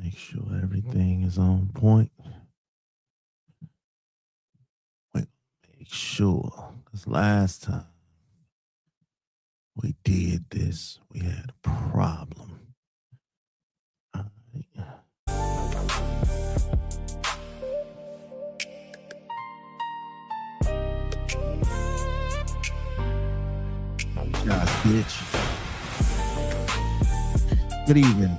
Make sure everything is on point. Wait, make sure. Because last time we did this, we had a problem. All right. Shots, bitch. Good evening.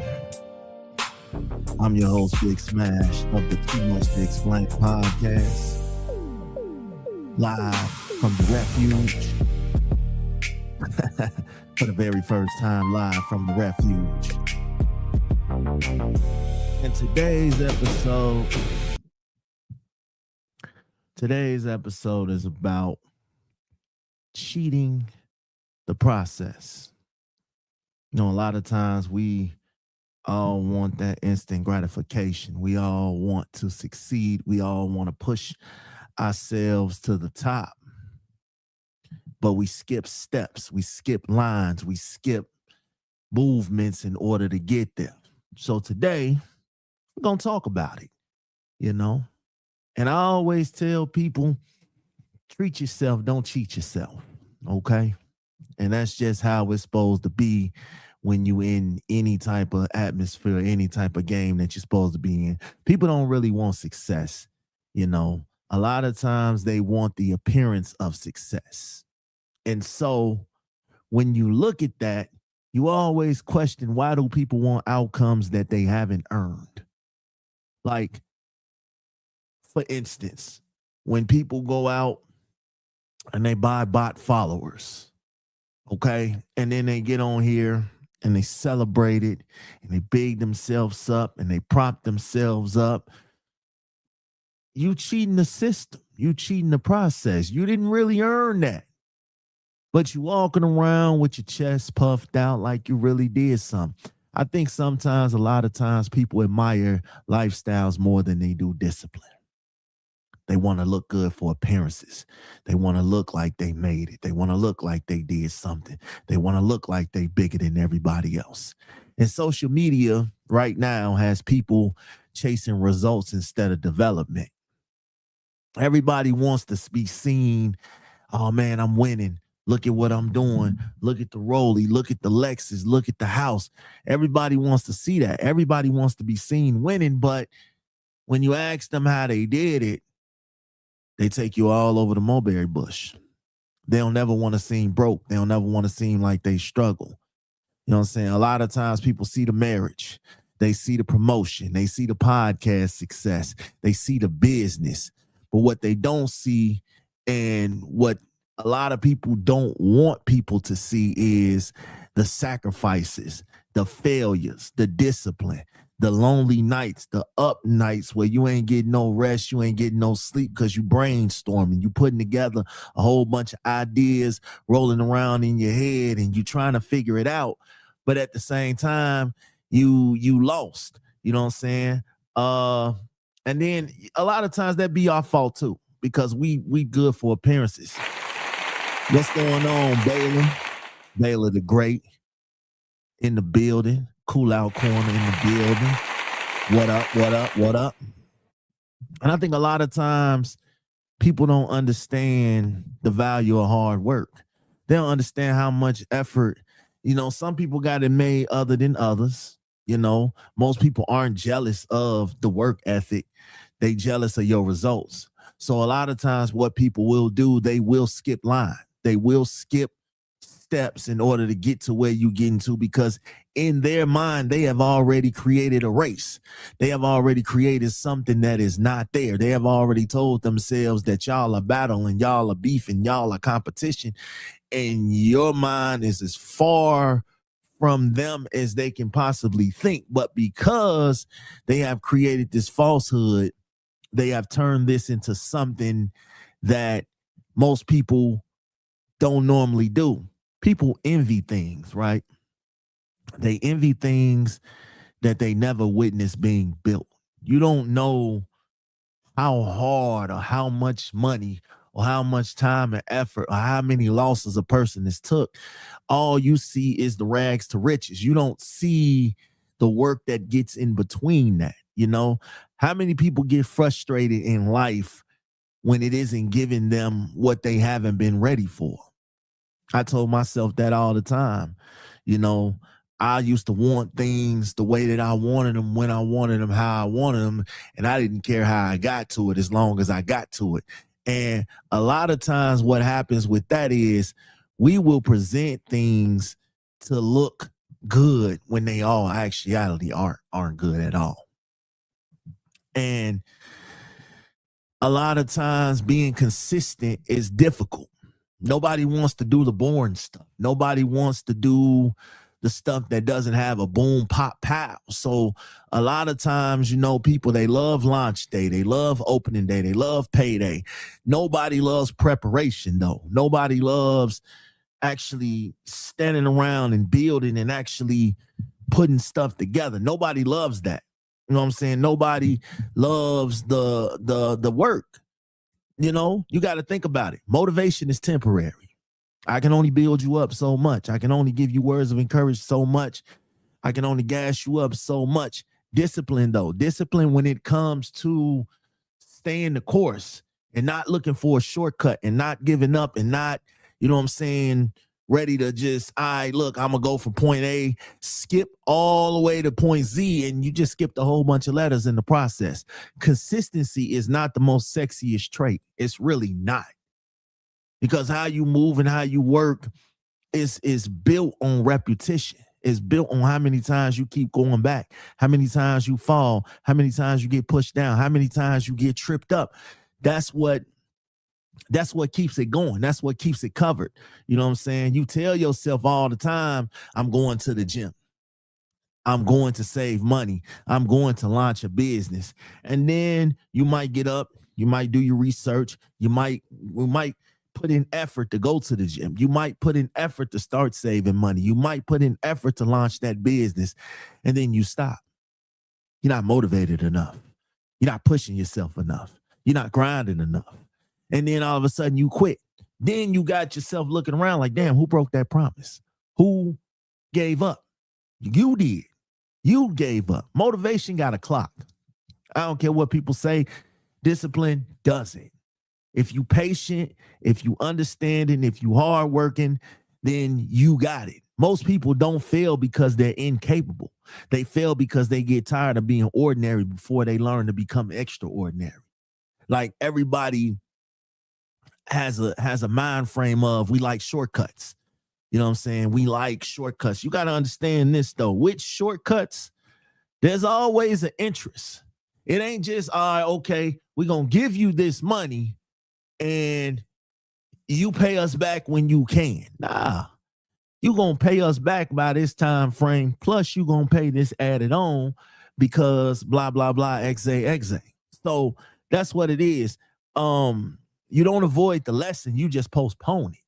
I'm your host, Big Smash, of the Too Much to Explain podcast. Live from the refuge. For the very first time, live from the refuge. And today's episode is about cheating the process. You know, a lot of times we all want that instant gratification. We all want to succeed. We all want to push ourselves to the top. But we skip steps, we skip lines, we skip movements in order to get there. So today, we're going to talk about it, you know. And I always tell people, treat yourself, don't cheat yourself, okay? And that's just how it's supposed to be when you in any type of atmosphere, any type of game that you're supposed to be in. People don't really want success, you know. A lot of times they want the appearance of success. And so when you look at that, you always question, why do people want outcomes that they haven't earned? Like, for instance, when people go out and they buy bot followers, okay, and then they get on here and they celebrate it and they big themselves up and they prop themselves up, you cheating the system. You cheating the process. You didn't really earn that. But you walking around with your chest puffed out like you really did something. I think sometimes, a lot of times, people admire lifestyles more than they do discipline. They want to look good for appearances. They want to look like they made it. They want to look like they did something. They want to look like they bigger than everybody else. And social media right now has people chasing results instead of development. Everybody wants to be seen. Oh man, I'm winning. Look at what I'm doing. Look at the Rollie. Look at the Lexus. Look at the house. Everybody wants to see that. Everybody wants to be seen winning. But when you ask them how they did it, they take you all over the mulberry bush. They don't never want to seem broke. They don't never want to seem like they struggle. You know what I'm saying? A lot of times people see the marriage. They see the promotion. They see the podcast success. They see the business. But what they don't see, and what a lot of people don't want people to see, is the sacrifices, the failures, the discipline, the lonely nights, the up nights where you ain't getting no rest, you ain't getting no sleep because you brainstorming, you putting together a whole bunch of ideas rolling around in your head and you trying to figure it out. But at the same time, you lost, you know what I'm saying? And then a lot of times that be our fault too, because we good for appearances. What's going on, Baylor? Baylor the Great in the building. Cool Out Corner in the building. What up, what up, what up? And I think a lot of times people don't understand the value of hard work. They don't understand how much effort, you know, some people got it made other than others. You know, most people aren't jealous of the work ethic. They jealous of your results. So a lot of times what people will do, they will skip line. They will skip steps in order to get to where you getting to, because in their mind, they have already created a race. They have already created something that is not there. They have already told themselves that y'all are battling, y'all are beefing, y'all are competition, and your mind is as far from them as they can possibly think. But because they have created this falsehood, they have turned this into something that most people don't normally do. People envy things, right? They envy things that they never witnessed being built. You don't know how hard or how much money or how much time and effort or how many losses a person has took. All you see is the rags to riches. You don't see the work that gets in between that. How many people get frustrated in life when it isn't giving them what they haven't been ready for? I told myself that all the time. You know, I used to want things the way that I wanted them, when I wanted them, how I wanted them, and I didn't care how I got to it as long as I got to it. And a lot of times what happens with that is we will present things to look good when they all actuality aren't good at all. And a lot of times being consistent is difficult. Nobody wants to do the boring stuff. Nobody wants to do the stuff that doesn't have a boom, pop, pow. So a lot of times, people, they love launch day. They love opening day. They love payday. Nobody loves preparation, though. Nobody loves actually standing around and building and actually putting stuff together. Nobody loves that. You know what I'm saying? Nobody loves the work. You got to think about it. Motivation is temporary. I can only build you up so much. I can only give you words of encouragement so much. I can only gas you up so much. Discipline, though. Discipline when it comes to staying the course and not looking for a shortcut and not giving up and not, ready to just, look, I'm going to go from point A, skip all the way to point Z, and you just skipped a whole bunch of letters in the process. Consistency is not the most sexiest trait. It's really not. Because how you move and how you work is built on repetition. It's built on how many times you keep going back, how many times you fall, how many times you get pushed down, how many times you get tripped up. That's what keeps it going. That's what keeps it covered. You know what I'm saying? You tell yourself all the time, I'm going to the gym. I'm going to save money. I'm going to launch a business. And then you might get up, you might do your research. We might put in effort to go to the gym. You might put in effort to start saving money. You might put in effort to launch that business. And then you stop. You're not motivated enough. You're not pushing yourself enough. You're not grinding enough. And then all of a sudden you quit. Then you got yourself looking around like, damn, who broke that promise? Who gave up? You did. You gave up. Motivation got a clock. I don't care what people say. Discipline doesn't. If you patient, if you understanding, if you hardworking, then you got it. Most people don't fail because they're incapable. They fail because they get tired of being ordinary before they learn to become extraordinary. Like everybody has a mind frame of we like shortcuts. You know what I'm saying? We like shortcuts. You got to understand this, though. Which shortcuts? There's always an interest. It ain't just, all right, okay, we're going to give you this money and you pay us back when you can. Nah, you going to pay us back by this time frame. Plus, you going to pay this added on because blah, blah, blah, XA. So that's what it is. You don't avoid the lesson. You just postpone it.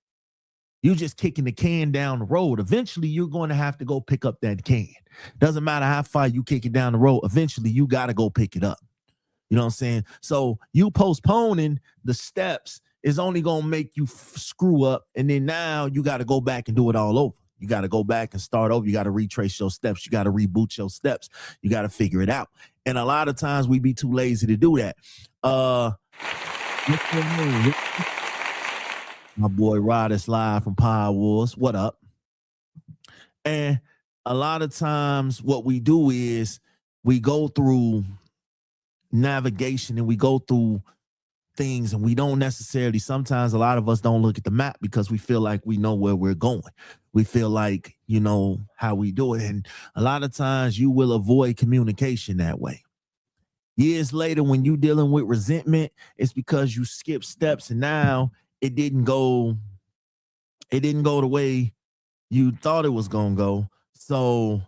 You just kicking the can down the road. Eventually, you're going to have to go pick up that can. Doesn't matter how far you kick it down the road. Eventually, you got to go pick it up. You know what I'm saying? So you postponing the steps is only going to make you screw up. And then now you got to go back and do it all over. You got to go back and start over. You got to retrace your steps. You got to reboot your steps. You got to figure it out. And a lot of times we be too lazy to do that. My boy Rod is live from Power Wars. What up? And a lot of times what we do is we go through navigation and we go through things and we don't necessarily, sometimes a lot of us don't look at the map because we feel like we know where we're going. We feel like, how we do it. And a lot of times you will avoid communication that way. Years later, when you're dealing with resentment, it's because you skipped steps and now it didn't go the way you thought it was going to go. So,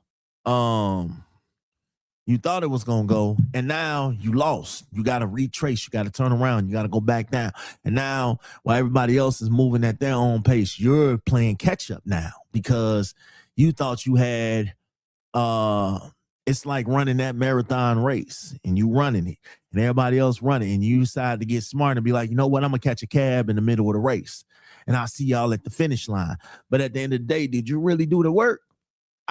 you thought it was going to go and now you lost. You got to retrace. You got to turn around. You got to go back down. And now while everybody else is moving at their own pace, you're playing catch up now because you thought you had, it's like running that marathon race and you running it and everybody else running and you decide to get smart and be like, you know what? I'm going to catch a cab in the middle of the race and I'll see y'all at the finish line. But at the end of the day, did you really do the work?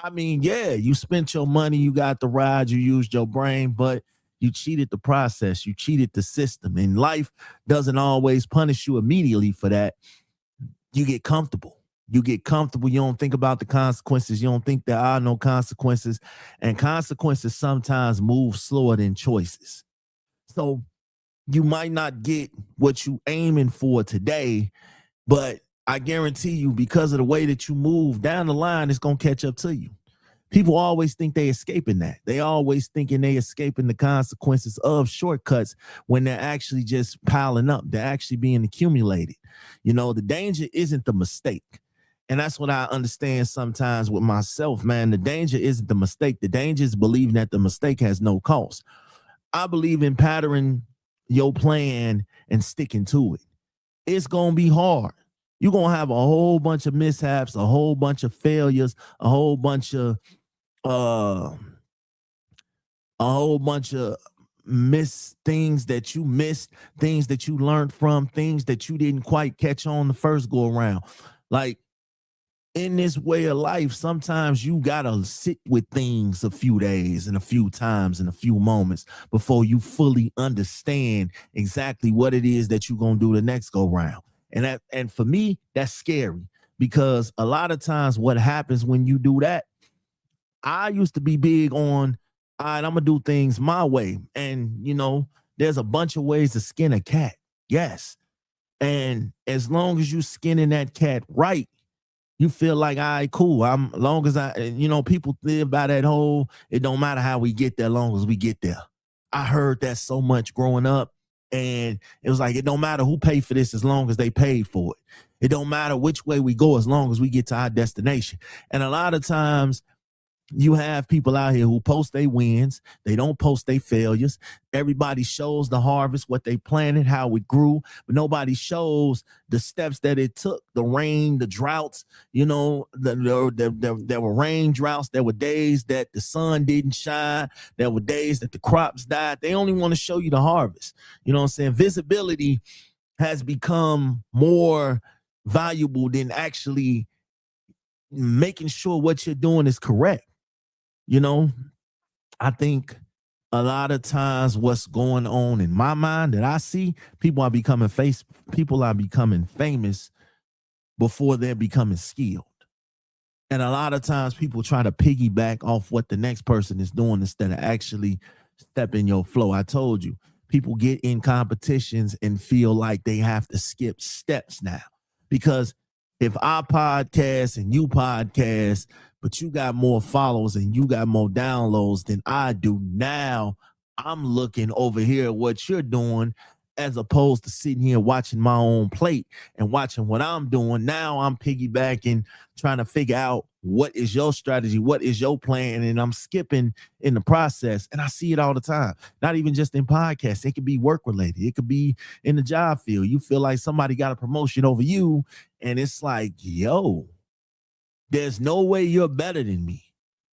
I mean, yeah, you spent your money, you got the ride, you used your brain, but you cheated the process, you cheated the system. And life doesn't always punish you immediately for that. You get comfortable. You get comfortable. You don't think about the consequences. You don't think there are no consequences. And consequences sometimes move slower than choices. So you might not get what you aiming for today, but I guarantee you, because of the way that you move down the line, it's going to catch up to you. People always think they escaping that. They always thinking they escaping the consequences of shortcuts when they're actually just piling up. They're actually being accumulated. You know, the danger isn't the mistake. And that's what I understand sometimes with myself, man. The danger isn't the mistake. The danger is believing that the mistake has no cost. I believe in patterning your plan and sticking to it. It's going to be hard. You're going to have a whole bunch of mishaps, a whole bunch of failures, a whole bunch of uh a whole bunch of missed things that you missed, things that you learned from, things that you didn't quite catch on the first go around. Like, in this way of life, sometimes you gotta sit with things a few days and a few times and a few moments before you fully understand exactly what it is that you're gonna do the next go round. And for me, that's scary, because a lot of times what happens when you do that, I used to be big on, all right, I'm gonna do things my way. And there's a bunch of ways to skin a cat. Yes. And as long as you skinning that cat right, you feel like, all right, cool. I'm long as people live by that whole, it don't matter how we get there, long as we get there. I heard that so much growing up. And it was like, it don't matter who paid for this as long as they paid for it. It don't matter which way we go as long as we get to our destination. And a lot of times you have people out here who post their wins. They don't post their failures. Everybody shows the harvest, what they planted, how it grew, but nobody shows the steps that it took, the rain, the droughts. There were rain droughts. There were days that the sun didn't shine. There were days that the crops died. They only want to show you the harvest. You know what I'm saying? Visibility has become more valuable than actually making sure what you're doing is correct. I think a lot of times what's going on in my mind that I see, people are becoming famous before they're becoming skilled. And a lot of times people try to piggyback off what the next person is doing instead of actually stepping your flow. I told you, people get in competitions and feel like they have to skip steps now, because if I podcast and you podcast, but you got more followers and you got more downloads than I do, now I'm looking over here at what you're doing, as opposed to sitting here watching my own plate and watching what I'm doing. Now I'm piggybacking, trying to figure out what is your strategy, what is your plan, and I'm skipping in the process. And I see it all the time, not even just in podcasts. It could be work related. It could be in the job field. You feel like somebody got a promotion over you, and it's like, yo, there's no way you're better than me.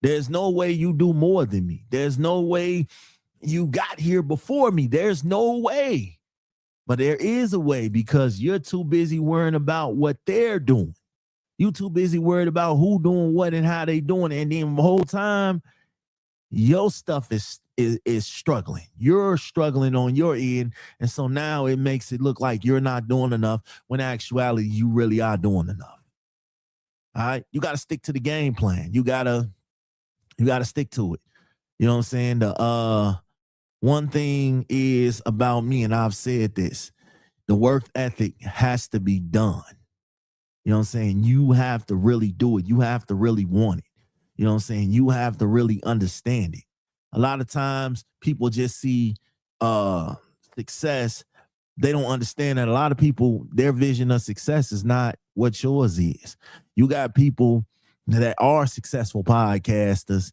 There's no way you do more than me. There's no way you got here before me. There's no way. But there is a way, because you're too busy worrying about what they're doing. You too busy worried about who doing what and how they doing it. And then the whole time, your stuff is struggling. You're struggling on your end. And so now it makes it look like you're not doing enough, when in actuality, you really are doing enough. All right. You got to stick to the game plan. You gotta stick to it. You know what I'm saying? The one thing is about me, and I've said this, the work ethic has to be done. You know what I'm saying? You have to really do it. You have to really want it. You know what I'm saying? You have to really understand it. A lot of times people just see success. They don't understand that a lot of people, their vision of success is not what yours is. You got people that are successful podcasters,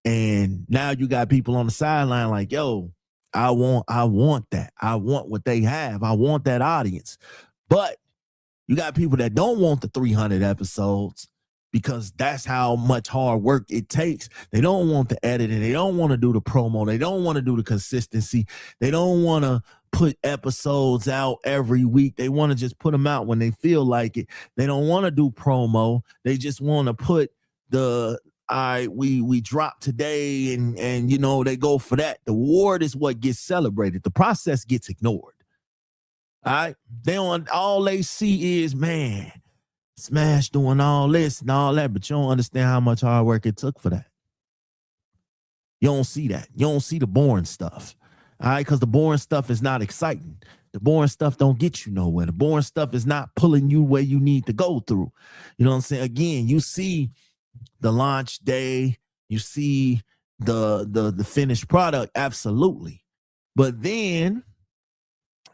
and now you got people on the sideline like, yo, I want that. I want what they have. I want that audience. But you got people that don't want the 300 episodes, because that's how much hard work it takes. They don't want the editing. They don't want to do the promo. They don't want to do the consistency. They don't want to put episodes out every week. They want to just put them out when they feel like it. They don't want to do promo. They just want to put the we drop today and you know they go for that. The reward is what gets celebrated. The process gets ignored. All right. All they see is, man, Smash doing all this and all that, but you don't understand how much hard work it took for that. You don't see that. You don't see the boring stuff. All right, because the boring stuff is not exciting. The boring stuff don't get you nowhere. The boring stuff is not pulling you where you need to go through. You know what I'm saying? Again, you see the launch day, you see the finished product, absolutely. But then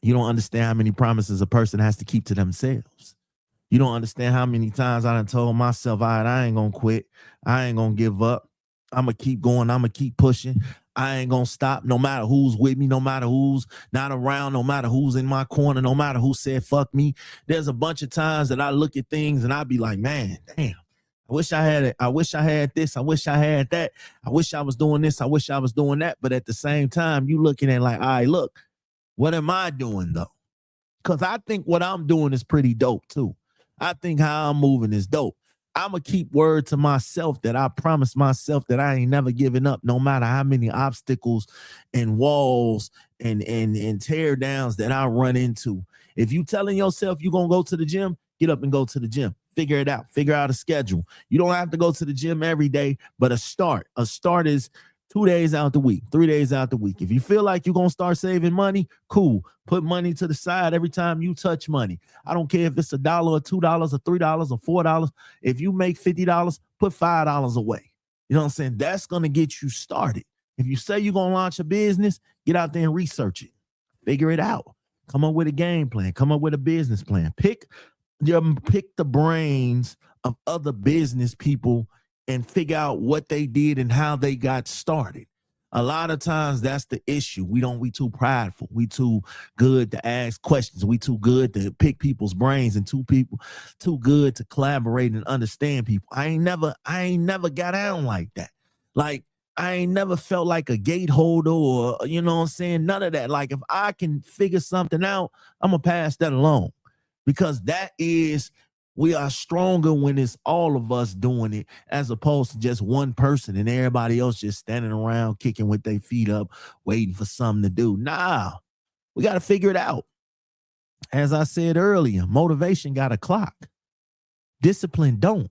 you don't understand how many promises a person has to keep to themselves. You don't understand how many times I done told myself, all right, I ain't gonna quit. I ain't gonna give up. I'm gonna keep going. I'm gonna keep pushing. I ain't gonna stop no matter who's with me, no matter who's not around, no matter who's in my corner, no matter who said fuck me. There's a bunch of times that I look at things and I be like, man, damn, I wish I had it. I wish I had this. I wish I had that. I wish I was doing this. I wish I was doing that. But at the same time, you looking at like, all right, look, what am I doing though? Because I think what I'm doing is pretty dope too. I think how I'm moving is dope. I'm going to keep word to myself that I promised myself that I ain't never giving up, no matter how many obstacles and walls and tear downs that I run into. If you telling yourself you're going to go to the gym, get up and go to the gym. Figure it out. Figure out a schedule. You don't have to go to the gym every day, but a start. A start is 2 days out the week, 3 days out the week. If you feel like you're going to start saving money, cool. Put money to the side every time you touch money. I don't care if it's $1 or $2 or $3 or $4. If you make $50, put $5 away. You know what I'm saying? That's going to get you started. If you say you're going to launch a business, get out there and research it. Figure it out. Come up with a game plan. Come up with a business plan. Pick the brains of other business people and figure out what they did and how they got started. A lot of times that's the issue. We too prideful. We too good to ask questions. We too good to pick people's brains and too good to collaborate and understand people. I ain't never got down like that. Like I ain't never felt like a gateholder or, you know what I'm saying? None of that. Like if I can figure something out, I'm going to pass that along because we are stronger when it's all of us doing it as opposed to just one person and everybody else just standing around kicking with their feet up, waiting for something to do. Nah, we got to figure it out. As I said earlier, motivation got a clock. Discipline don't.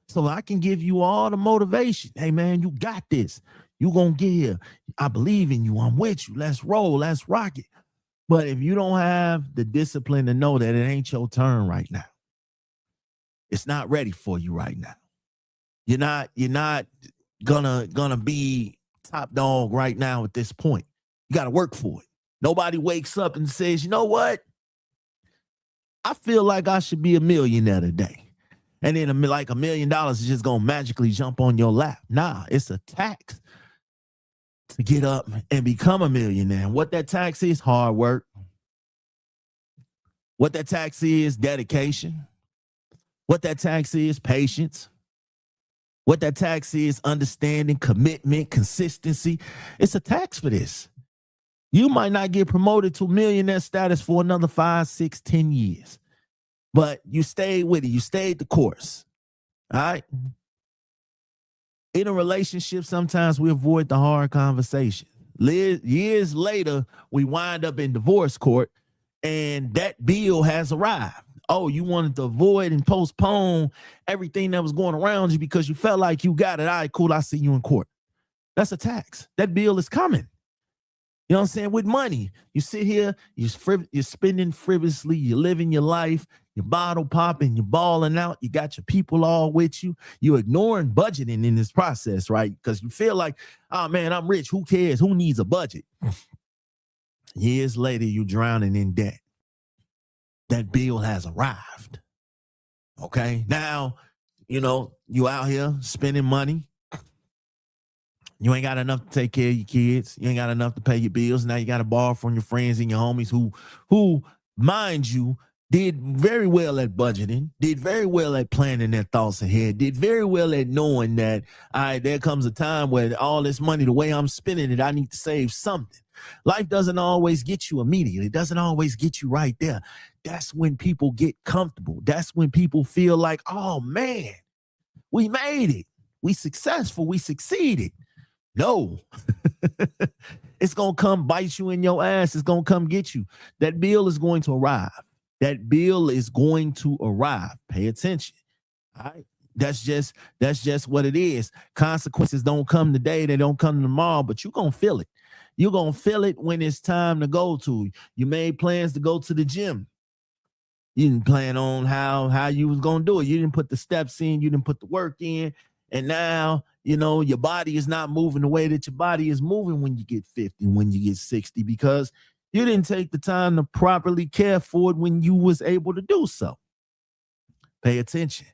So I can give you all the motivation. Hey, man, you got this. You going to get here. I believe in you. I'm with you. Let's roll. Let's rock it. But if you don't have the discipline to know that it ain't your turn right now, it's not ready for you right now. You're not gonna be top dog right now at this point. You got to work for it. Nobody wakes up and says, you know what? I feel like I should be a millionaire today. And then like $1 million is just gonna magically jump on your lap. Nah, it's a tax to get up and become a millionaire. And what that tax is, hard work. What that tax is, dedication. What that tax is, patience. What that tax is, understanding, commitment, consistency. It's a tax for this. You might not get promoted to millionaire status for another 5, 6, 10 years. But you stayed with it. You stayed the course. All right? In a relationship, sometimes we avoid the hard conversation. Years later, we wind up in divorce court, and that bill has arrived. Oh, you wanted to avoid and postpone everything that was going around you because you felt like you got it. All right, cool. I see you in court. That's a tax. That bill is coming. You know what I'm saying? With money, you sit here, you're spending frivolously, you're living your life, you're bottle popping, you're balling out, you got your people all with you. You're ignoring budgeting in this process, right? Because you feel like, oh man, I'm rich. Who cares? Who needs a budget? Years later, you're drowning in debt. That bill has arrived. Okay. Now, you out here spending money. You ain't got enough to take care of your kids. You ain't got enough to pay your bills. Now you got to borrow from your friends and your homies who, mind you, did very well at budgeting, did very well at planning their thoughts ahead, did very well at knowing that, all right, there comes a time where all this money, the way I'm spending it, I need to save something. Life doesn't always get you immediately. It doesn't always get you right there. That's when people get comfortable. That's when people feel like, oh, man, we made it. We successful. We succeeded. No, it's going to come bite you in your ass. It's going to come get you. That bill is going to arrive. That bill is going to arrive. Pay attention. All right. That's just what it is. Consequences don't come today, they don't come tomorrow, but you're gonna feel it. You're gonna feel it when it's time to go to. You made plans to go to the gym. You didn't plan on how you was gonna do it. You didn't put the steps in, you didn't put the work in, and now your body is not moving the way that your body is moving when you get 50, when you get 60, because you didn't take the time to properly care for it when you was able to do so. Pay attention.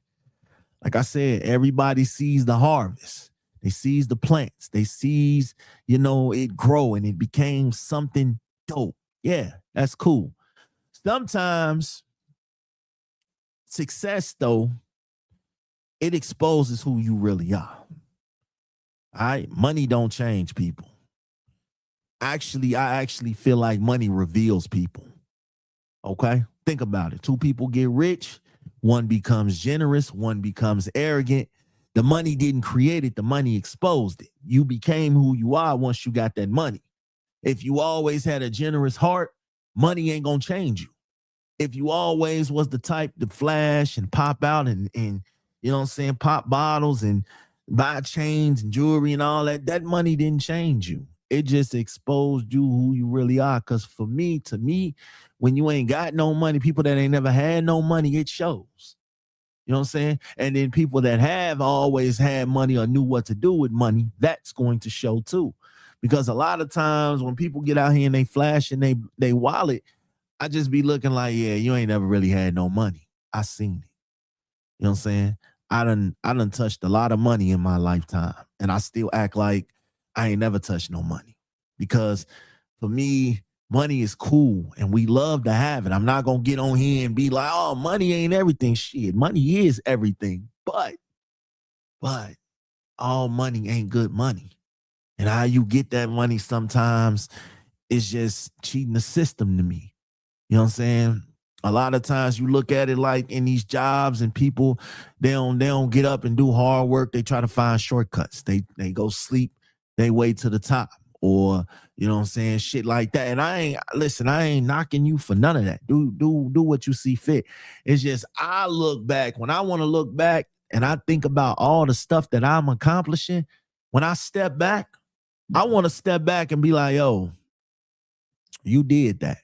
Like I said, everybody sees the harvest. They sees the plants. They sees, it grow and it became something dope. Yeah, that's cool. Sometimes success, though, it exposes who you really are. All right. Money don't change people. Actually, I actually feel like money reveals people. Okay. Think about it. Two people get rich. One becomes generous. One becomes arrogant. The money didn't create it. The money exposed it. You became who you are once you got that money. If you always had a generous heart, money ain't going to change you. If you always was the type to flash and pop out and pop bottles and buy chains and jewelry and all that, that money didn't change you. It just exposed you who you really are. Because to me, when you ain't got no money, people that ain't never had no money, it shows. You know what I'm saying? And then people that have always had money or knew what to do with money, that's going to show too. Because a lot of times when people get out here and they flash and they wallet, I just be looking like, yeah, you ain't never really had no money. I seen it. You know what I'm saying? I done touched a lot of money in my lifetime, and I still act like I ain't never touched no money. Because for me, money is cool and we love to have it. I'm not gonna get on here and be like, oh, money ain't everything. Shit, money is everything. But all money ain't good money. And how you get that money sometimes is just cheating the system to me. You know what I'm saying? A lot of times you look at it like in these jobs and people, they don't get up and do hard work. They try to find shortcuts. They go sleep, they wait to the top, or you know what I'm saying, shit like that. And I ain't knocking you for none of that. Do what you see fit. It's just when I want to look back and I think about all the stuff that I'm accomplishing, when I step back, I want to step back and be like, yo, you did that.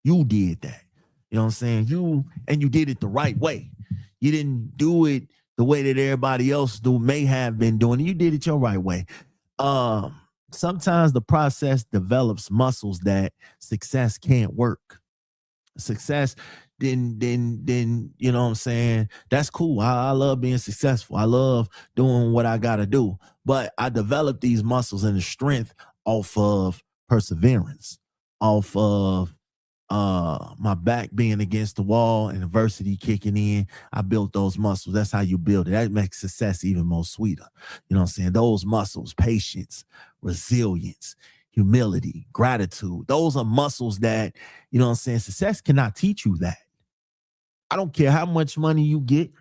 You did that. You know what I'm saying? You did it the right way. You didn't do it the way that everybody else may have been doing it. You did it your right way. Sometimes the process develops muscles that success can't work. Success, then you know what I'm saying? That's cool. I love being successful. I love doing what I gotta do. But I developed these muscles and the strength off of perseverance, off of my back being against the wall and adversity kicking in. I built those muscles. That's how you build it. That makes success even more sweeter. You know what I'm saying? Those muscles, patience, resilience, humility, gratitude. Those are muscles that, you know what I'm saying, success cannot teach you that. I don't care how much money you get.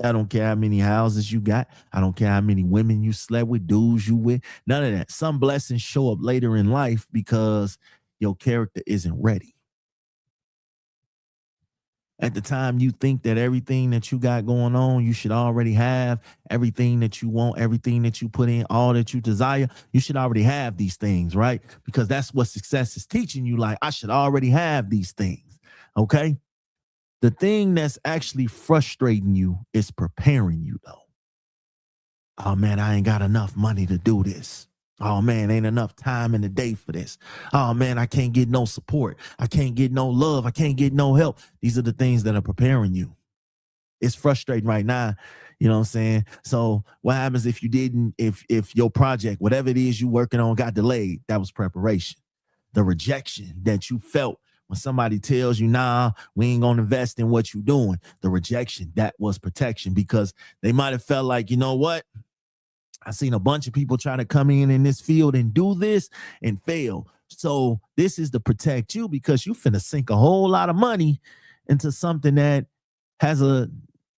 I don't care how many houses you got. I don't care how many women you slept with, dudes you with. None of that. Some blessings show up later in life because your character isn't ready. At the time you think that everything that you got going on, you should already have everything that you want, everything that you put in, all that you desire. You should already have these things, right? Because that's what success is teaching you. Like, I should already have these things. Okay. The thing that's actually frustrating you is preparing you, though. Oh man, I ain't got enough money to do this. Oh man, ain't enough time in the day for this. Oh man, I can't get no support. I can't get no love. I can't get no help. These are the things that are preparing you. It's frustrating right now. You know what I'm saying? So what happens if you didn't, if your project, whatever it is you working on, got delayed? That was preparation. The rejection that you felt when somebody tells you, nah, we ain't gonna invest in what you're doing. The rejection, that was protection, because they might have felt like, you know what? I seen a bunch of people try to come in this field and do this and fail. So this is to protect you, because you finna sink a whole lot of money into something that has a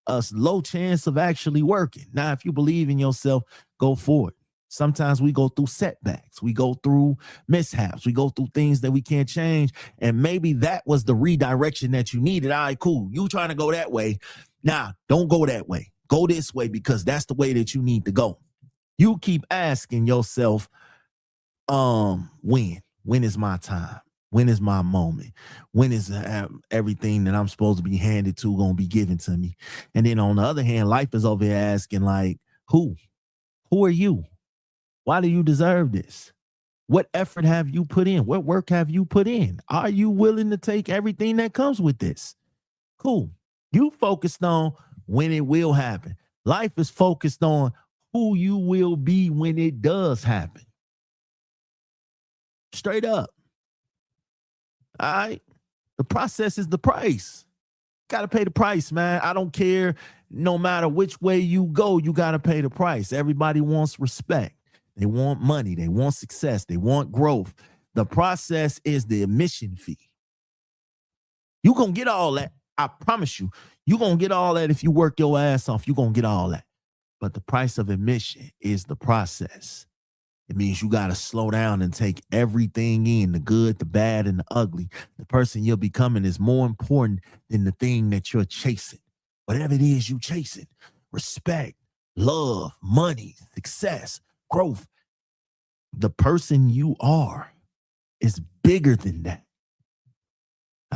a low chance of actually working. Now, if you believe in yourself, go for it. Sometimes we go through setbacks, we go through mishaps, we go through things that we can't change. And maybe that was the redirection that you needed. All right, cool. You trying to go that way. Nah, don't go that way. Go this way because that's the way that you need to go. You keep asking yourself, when is my time? When is my moment? When is everything that I'm supposed to be handed to going to be given to me? And then on the other hand, life is over here asking like, who are you? Why do you deserve this? What effort have you put in? What work have you put in? Are you willing to take everything that comes with this? Cool. You focused on when it will happen. Life is focused on who you will be when it does happen. Straight up. All right. The process is the price. Got to pay the price, man. I don't care. No matter which way you go, you got to pay the price. Everybody wants respect. They want money. They want success. They want growth. The process is the admission fee. You're going to get all that. I promise you. You're going to get all that if you work your ass off. You're going to get all that. But the price of admission is the process. It means you got to slow down and take everything in, the good, the bad, and the ugly. The person you're becoming is more important than the thing that you're chasing. Whatever it is you chasing, respect, love, money, success, growth. The person you are is bigger than that.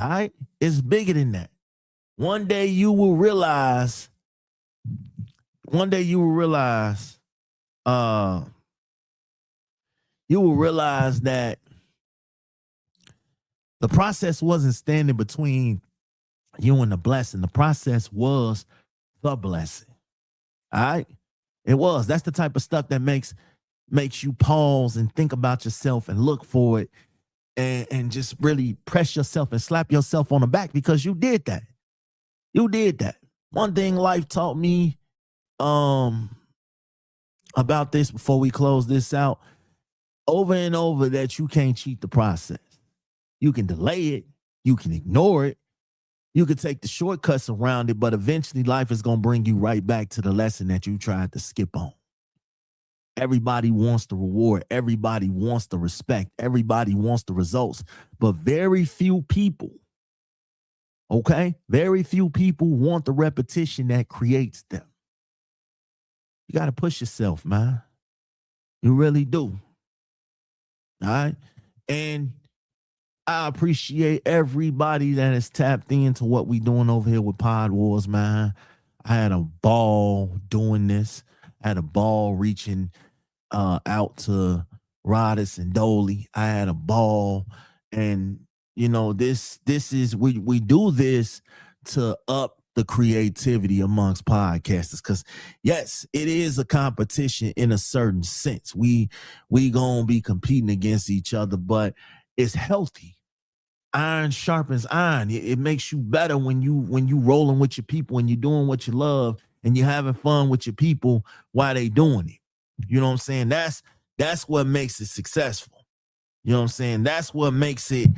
All right? It's bigger than that. One day you will realize that the process wasn't standing between you and the blessing. The process was the blessing. All right? It was. That's the type of stuff that makes you pause and think about yourself and look for it and just really press yourself and slap yourself on the back because you did that. You did that. One thing life taught me about this before we close this out, over and over, that you can't cheat the process. You can delay it. You can ignore it. You can take the shortcuts around it, but eventually life is going to bring you right back to the lesson that you tried to skip on. Everybody wants the reward. Everybody wants the respect. Everybody wants the results, but very few people, very few people want the repetition that creates them. You got to push yourself, man. You really do. All right. And I appreciate everybody that has tapped into what we doing over here with Pod Wars, man. I had a ball doing this. I had a ball reaching out to Rodis and Doley. I had a ball. And, this is, we do this to up the creativity amongst podcasters, because yes, it is a competition in a certain sense. We gonna be competing against each other, but it's healthy. Iron sharpens iron. It makes you better when you rolling with your people, when you're doing what you love and you're having fun with your people while they doing it. You know what I'm saying? That's what makes it successful. You know what I'm saying? That's what makes it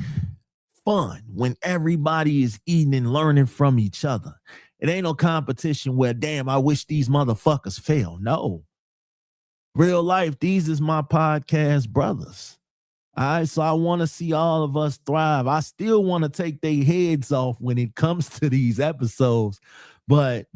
fun, when everybody is eating and learning from each other. It ain't no competition where, damn, I wish these motherfuckers fail. No. Real life, these is my podcast brothers. All right, so I want to see all of us thrive. I still want to take their heads off when it comes to these episodes, but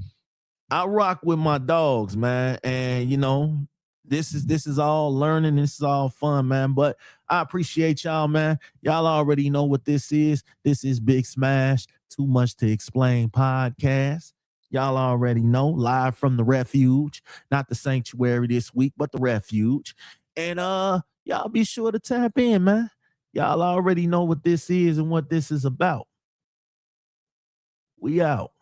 I rock with my dogs, man. And this is all learning. This is all fun, man. But I appreciate y'all, man. Y'all already know what this is. This is Big Smash, Too Much to Explain podcast. Y'all already know, live from the refuge, not the sanctuary this week, but the refuge. And y'all be sure to tap in, man. Y'all already know what this is and what this is about. We out.